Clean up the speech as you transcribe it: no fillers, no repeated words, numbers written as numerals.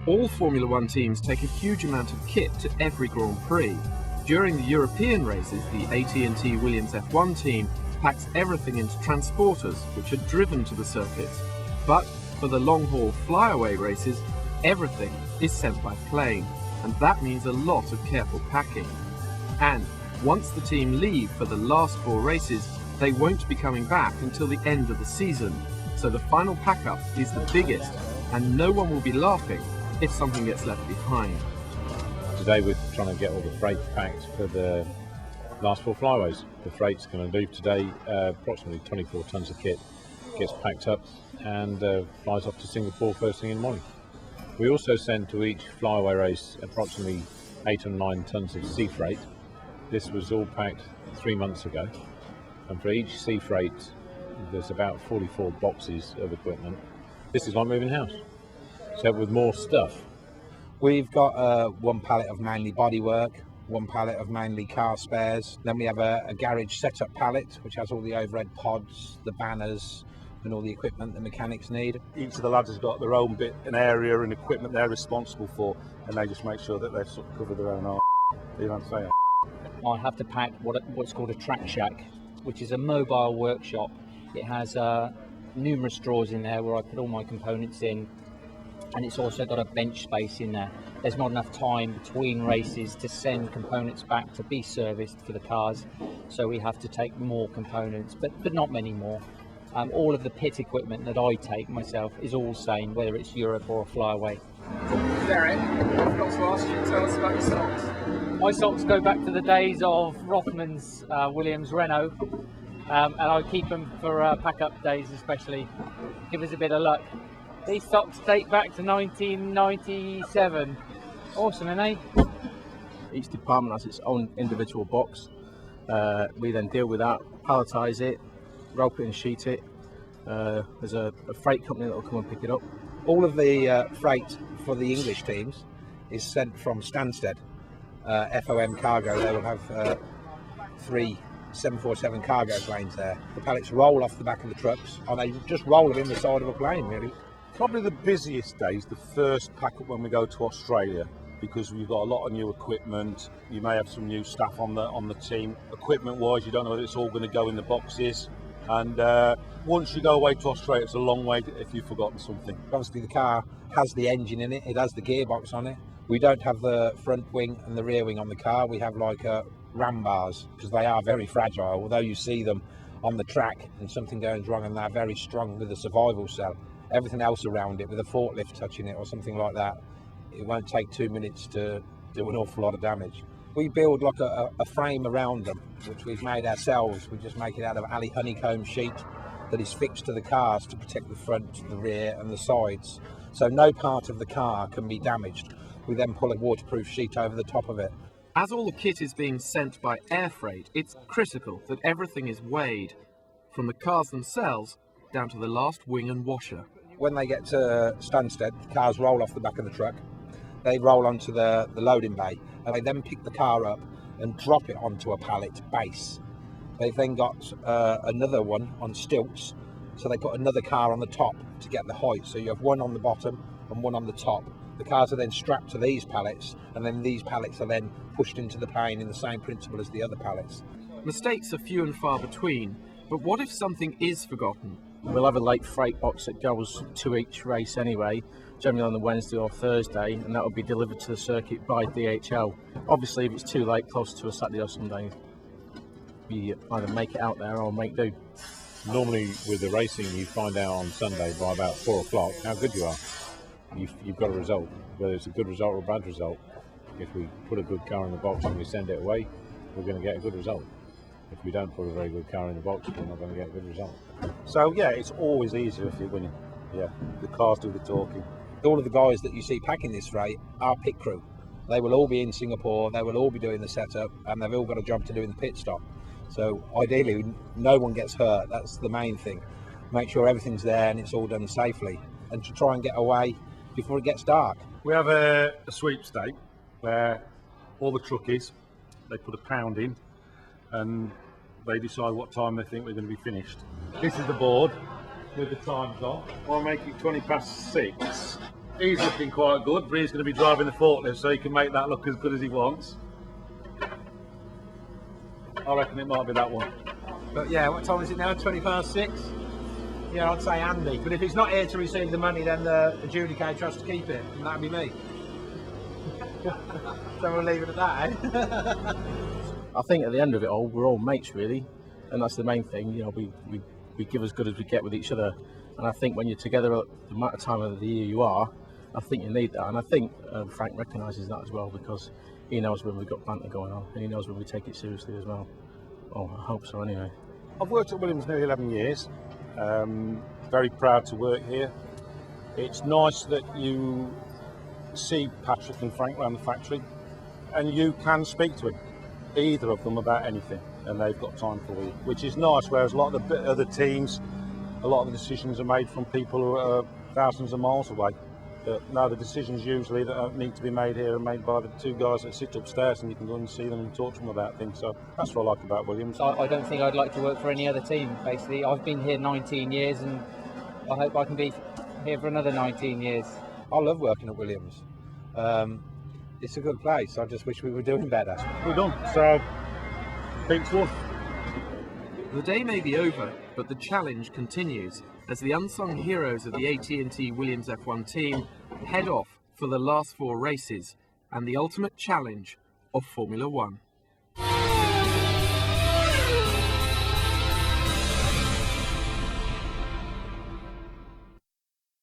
All Formula One teams take a huge amount of kit to every Grand Prix. During the European races, the AT&T Williams F1 team packs everything into transporters, which are driven to the circuits. But for the long-haul flyaway races, everything is sent by plane, and that means a lot of careful packing. And once the team leave for the last 4 races, they won't be coming back until the end of the season. So the final pack-up is the biggest, and no one will be laughing if something gets left behind. Today we're trying to get all the freight packed for the last 4 flyaways. The freight's going to leave today, approximately 24 tonnes of kit gets packed up and flies off to Singapore first thing in the morning. We also send to each flyaway race approximately 8 or 9 tonnes of sea freight. This was all packed 3 months ago, and for each sea freight there's about 44 boxes of equipment. This is like moving house, except with more stuff. We've got 1 pallet of mainly bodywork, 1 pallet of mainly car spares. Then we have a garage setup pallet, which has all the overhead pods, the banners, and all the equipment the mechanics need. Each of the lads has got their own bit, an area and equipment they're responsible for, and they just make sure that they've sort of covered their own arse. You don't say it. I have to pack what's called a track shack, which is a mobile workshop. It has numerous drawers in there where I put all my components in, and it's also got a bench space in there. There's not enough time between races to send components back to be serviced for the cars, so we have to take more components, but not many more. All of the pit equipment that I take myself is all same, whether it's Europe or a flyaway. Derek, I forgot to ask you to tell us about your socks. My socks go back to the days of Rothman's Williams Renault, and I keep them for pack-up days especially. Give us a bit of luck. These socks date back to 1997. Awesome, aren't they? Each department has its own individual box. We then deal with that, palletise it, rope it and sheet it. There's a freight company that will come and pick it up. All of the freight for the English teams is sent from Stansted. FOM Cargo, they will have 3 747 cargo planes there. The pallets roll off the back of the trucks, and they just roll them in the side of a plane, really. Probably the busiest day is the first pack-up when we go to Australia, because we've got a lot of new equipment. You may have some new staff on the team. Equipment-wise, you don't know whether it's all going to go in the boxes. And once you go away to Australia, it's a long way if you've forgotten something. Obviously, the car has the engine in it. It has the gearbox on it. We don't have the front wing and the rear wing on the car. We have like ram bars, because they are very fragile. Although you see them on the track and something goes wrong, and they're very strong with a survival cell. Everything else around it, with a forklift touching it or something like that, it won't take 2 minutes to do an awful lot of damage. We build like a frame around them, which we've made ourselves. We just make it out of honeycomb sheet that is fixed to the cars to protect the front, the rear and the sides. So no part of the car can be damaged. We then pull a waterproof sheet over the top of it. As all the kit is being sent by air freight, it's critical that everything is weighed, from the cars themselves down to the last wing and washer. When they get to Stansted, the cars roll off the back of the truck. They roll onto the loading bay, and they then pick the car up and drop it onto a pallet base. They've then got another one on stilts, so they put another car on the top to get the height. So you have one on the bottom and one on the top. The cars are then strapped to these pallets, and then these pallets are then pushed into the plane in the same principle as the other pallets. Mistakes are few and far between, but what if something is forgotten? We'll have a late freight box that goes to each race anyway, generally on the Wednesday or Thursday, and that will be delivered to the circuit by DHL. Obviously, if it's too late, close to a Saturday or Sunday, we either make it out there or make do. Normally with the racing, you find out on Sunday by about 4 o'clock how good you are. You've got a result, whether it's a good result or a bad result. If we put a good car in the box and we send it away, we're going to get a good result. If we don't put a very good car in the box, we're not going to get a good result. So yeah, it's always easier if you're winning. Yeah, the cars do the talking. All of the guys that you see packing this freight are pit crew. They will all be in Singapore, they will all be doing the setup, and they've all got a job to do in the pit stop. So ideally, no one gets hurt. That's the main thing. Make sure everything's there and it's all done safely, and to try and get away before it gets dark. We have a sweepstake where all the truckies, they put £1 in and they decide what time they think we're going to be finished. This is the board with the times on. I'll make it 6:20. He's looking quite good. Bree's going to be driving the forklift, so he can make that look as good as he wants. I reckon it might be that one. But yeah, what time is it now? 6:20? Yeah, I'd say Andy. But if he's not here to receive the money, then the adjudicator has to keep it, and that'd be me. So we'll leave it at that, eh? I think at the end of it all, we're all mates really, and that's the main thing. You know, we give as good as we get with each other, and I think when you're together the amount of time of the year you are, I think you need that, and I think Frank recognises that as well, because he knows when we've got banter going on, and he knows when we take it seriously as well. Oh, I hope so anyway. I've worked at Williams nearly 11 years. Very proud to work here. It's nice that you see Patrick and Frank around the factory, and you can speak to him, either of them, about anything, and they've got time for you, which is nice. Whereas a lot of the other teams, a lot of the decisions are made from people who are thousands of miles away. But no, the decisions usually that need to be made here are made by the two guys that sit upstairs, and you can go and see them and talk to them about things. So that's what I like about Williams. I don't think I'd like to work for any other team, basically. I've been here 19 years and I hope I can be here for another 19 years. I love working at Williams. It's a good place. I just wish we were doing better. We're done. So, Pete's won. The day may be over, but the challenge continues as the unsung heroes of the AT&T Williams F1 team head off for the last 4 races and the ultimate challenge of Formula One.